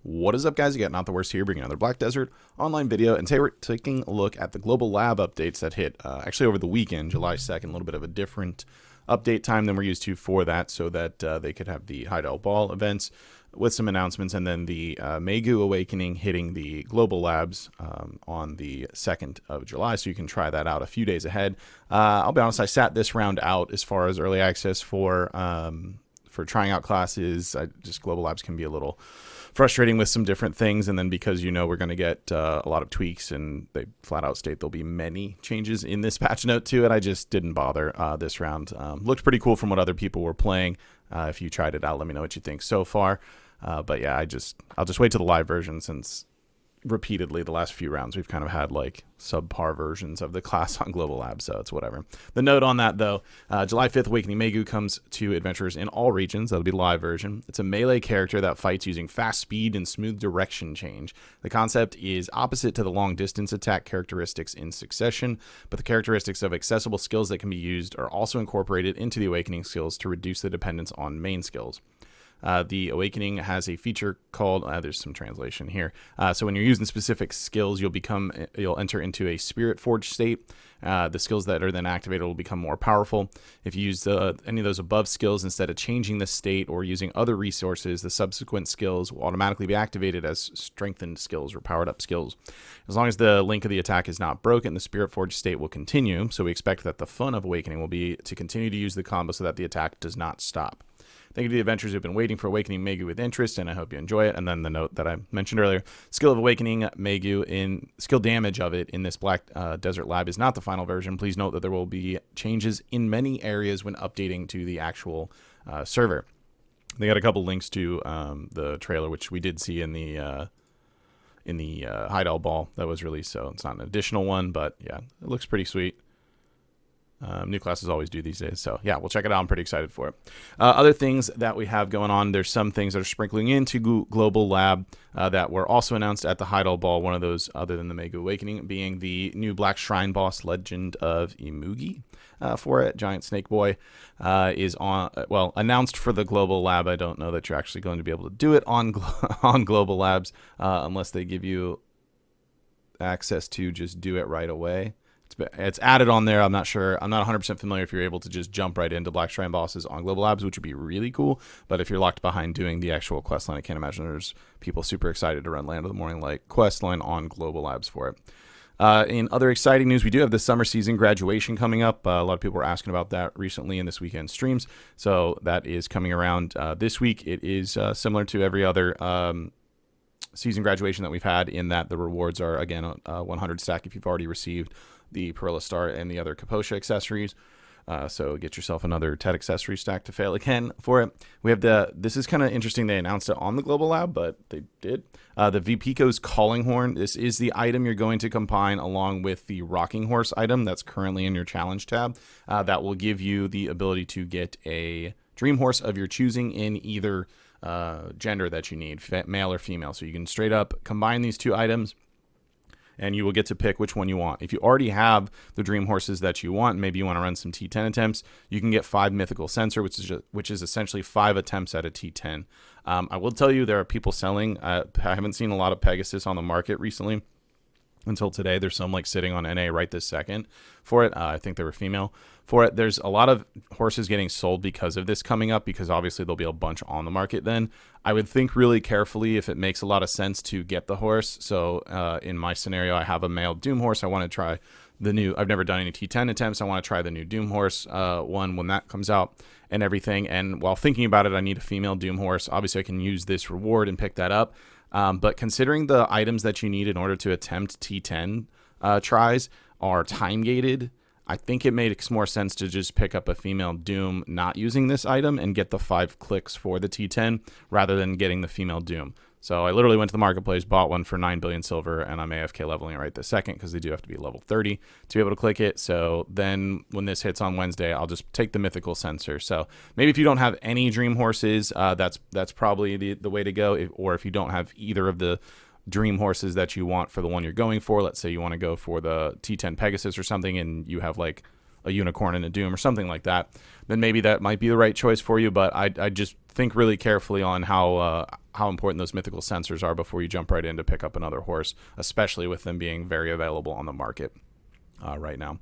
What is up, guys? You got NotTheWorst here, bringing another Black Desert online video, and today we're taking a look at the global lab updates that hit actually over the weekend, July 2nd, a little bit of a different update time than we're used to for that, so that they could have the Hideout Ball events with some announcements, and then the Maegu Awakening hitting the global labs on the 2nd of July, so you can try that out a few days ahead. I'll be honest, I sat this round out as far as early access for trying out classes. Just global labs can be a little frustrating with some different things, and then because we're going to get a lot of tweaks, and they flat out state there'll be many changes in this patch note to it, I just didn't bother this round. Looked pretty cool from what other people were playing. If you tried it out, let me know what you think so far. But yeah, I'll just wait till the live version, since repeatedly the last few rounds we've kind of had like subpar versions of the class on global labs, so it's whatever. The note on that though, July 5th, Awakening Maegu comes to adventurers in all regions. That'll be the live version. It's a melee character that fights using fast speed and smooth direction change. The concept is opposite to the long distance attack characteristics in Succession, but the characteristics of accessible skills that can be used are also incorporated into the Awakening skills to reduce the dependence on main skills. The Awakening has a feature called, there's some translation here. So when you're using specific skills, you'll enter into a Spirit Forge state. The skills that are then activated will become more powerful. If you use any of those above skills instead of changing the state or using other resources, the subsequent skills will automatically be activated as strengthened skills or powered up skills. As long as the link of the attack is not broken, the Spirit Forge state will continue. So we expect that the fun of Awakening will be to continue to use the combo so that the attack does not stop. Thank you to the adventurers who've been waiting for Awakening Maegu with interest, and I hope you enjoy it. And then the note that I mentioned earlier, skill of Awakening Maegu in skill damage of it in this Black Desert Lab is not the final version. Please note that there will be changes in many areas when updating to the actual server. They got a couple links to the trailer, which we did see in the Hideout Ball that was released, so it's not an additional one, but yeah, it looks pretty sweet. New classes always do these days, so yeah, we'll check it out. I'm pretty excited for it. Other things that we have going on, there's some things that are sprinkling into Global Lab that were also announced at the Hideout Ball. One of those, other than the Maegu Awakening, being the new Black Shrine Boss Legend of Imugi for it. Giant Snake Boy is announced for the Global Lab. I don't know that you're actually going to be able to do it on Global Labs unless they give you access to just do it right away. It's added on there. I'm not sure. I'm not 100% familiar if you're able to just jump right into Black Shrine bosses on Global Labs, which would be really cool. But if you're locked behind doing the actual quest line, I can't imagine there's people super excited to run Land of the Morning Light quest line on Global Labs for it. In other exciting news, we do have the summer season graduation coming up. A lot of people were asking about that recently in this weekend's streams. So that is coming around this week. It is similar to every other season graduation that we've had, in that the rewards are, again, 100 stack if you've already received the Perilla Star and the other Kaposha accessories. So get yourself another TED accessory stack to fail again for it. We have this is kind of interesting. They announced it on the Global Lab, but they did. The Vpico's Calling Horn. This is the item you're going to combine along with the Rocking Horse item that's currently in your challenge tab. That will give you the ability to get a Dream Horse of your choosing in either gender that you need, male or female. So you can straight up combine these two items, and you will get to pick which one you want. If you already have the Dream Horses that you want, maybe you want to run some T10 attempts, you can get 5 Mythical Sensor, which is essentially 5 attempts at a T10. I will tell you, there are people selling. I haven't seen a lot of Pegasus on the market recently until today. There's some like sitting on NA right this second for it. I think they were female for it. There's a lot of horses getting sold because of this coming up, because obviously there'll be a bunch on the market then. I would think really carefully if it makes a lot of sense to get the horse. So in my scenario, I have a male Doom horse. I want to try the new, I've never done any T10 attempts. I want to try the new Doom horse one when that comes out and everything. And while thinking about it, I need a female Doom horse. Obviously I can use this reward and pick that up. But considering the items that you need in order to attempt T10 tries are time gated, I think it makes more sense to just pick up a female Doom not using this item and get the 5 clicks for the T10 rather than getting the female Doom. So I literally went to the marketplace, bought one for 9 billion silver, and I'm AFK leveling it right this second because they do have to be level 30 to be able to click it. So then when this hits on Wednesday, I'll just take the Mythical Sensor. So maybe if you don't have any Dream Horses, that's probably the way to go. Or if you don't have either of the Dream Horses that you want for the one you're going for, let's say you want to go for the T10 Pegasus or something, and you have like a Unicorn and a Doom or something like that, then maybe that might be the right choice for you. But I just think really carefully on how important those mythical sensors are before you jump right in to pick up another horse, especially with them being very available on the market right now.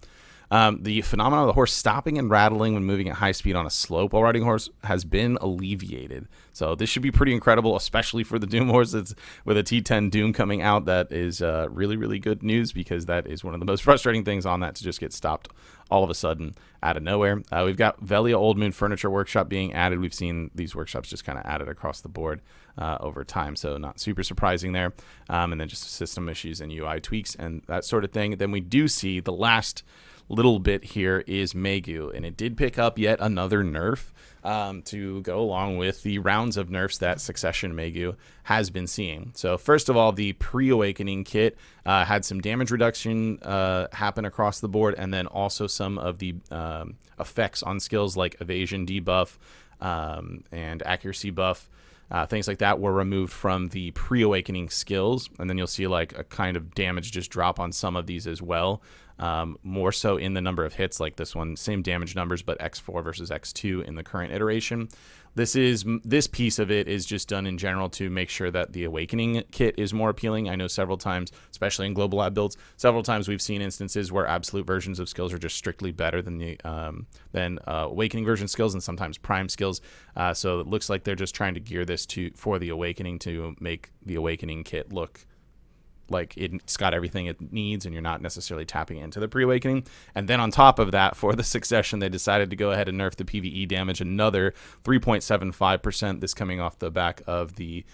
The phenomenon of the horse stopping and rattling when moving at high speed on a slope while riding a horse has been alleviated. So this should be pretty incredible, especially for the Doom horse. It's with a T10 Doom coming out. That is really, really good news, because that is one of the most frustrating things on that, to just get stopped all of a sudden out of nowhere. We've got Velia Old Moon Furniture Workshop being added. We've seen these workshops just kind of added across the board over time, so not super surprising there. And then just system issues and UI tweaks and that sort of thing. Then we do see the last little bit here is Maegu, and it did pick up yet another nerf to go along with the rounds of nerfs that Succession Maegu has been seeing. So first of all, the pre-awakening kit had some damage reduction happen across the board, and then also some of the effects on skills like evasion debuff and accuracy buff. Things like that were removed from the pre-awakening skills, and then you'll see like a kind of damage just drop on some of these as well. More so in the number of hits, like this one, same damage numbers, but X4 versus X2 in the current iteration. This piece of it is just done in general to make sure that the Awakening kit is more appealing. I know several times, especially in Global Lab builds, several times we've seen instances where absolute versions of skills are just strictly better than the Awakening version skills, and sometimes Prime skills. So it looks like they're just trying to gear this for the Awakening to make the Awakening kit look like it's got everything it needs, and you're not necessarily tapping into the pre-awakening. And then on top of that, for the Succession, they decided to go ahead and nerf the PvE damage another 3.75%. This coming off the back of the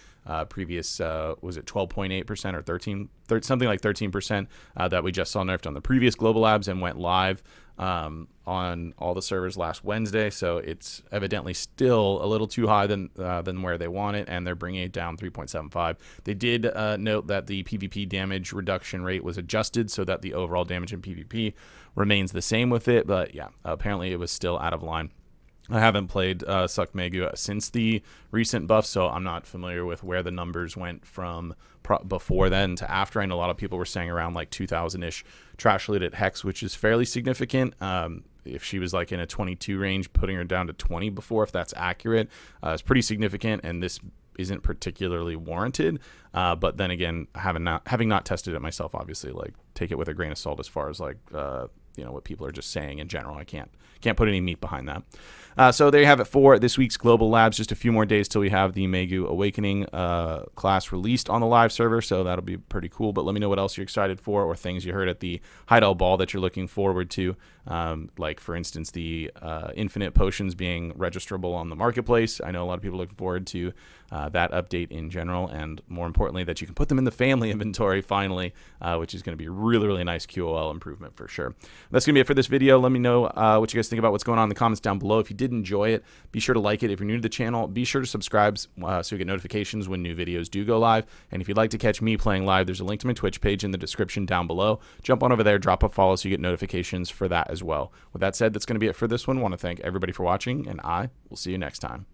previous, was it 12.8% or something like 13% that we just saw nerfed on the previous Global Labs and went live on all the servers last Wednesday. So it's evidently still a little too high than where they want it, and they're bringing it down 3.75. They did note that the PvP damage reduction rate was adjusted so that the overall damage in PvP remains the same with it, but yeah, apparently it was still out of line. I haven't played Suck Maegu since the recent buff, so I'm not familiar with where the numbers went from before then to after. I know a lot of people were saying around like 2,000-ish trash loot at Hex, which is fairly significant. If she was like in a 22 range, putting her down to 20 before, if that's accurate, is pretty significant, and this isn't particularly warranted. But then again, having not tested it myself, obviously, like, take it with a grain of salt as far as like what people are just saying in general. I can't put any meat behind that. So there you have it for this week's Global Labs. Just a few more days till we have the Maegu Awakening class released on the live server, so that'll be pretty cool. But let me know what else you're excited for, or things you heard at the Hideout Ball that you're looking forward to. Like, for instance, the infinite potions being registerable on the marketplace. I know a lot of people are looking forward to that update in general, and more importantly, that you can put them in the family inventory finally, which is going to be a really, really nice QOL improvement for sure. That's going to be it for this video. Let me know what you guys think about what's going on in the comments down below. If you did enjoy it, be sure to like it. If you're new to the channel, be sure to subscribe so you get notifications when new videos do go live. And if you'd like to catch me playing live, there's a link to my Twitch page in the description down below. Jump on over there, drop a follow so you get notifications for that as well. With that said, that's going to be it for this one. I want to thank everybody for watching, and I will see you next time.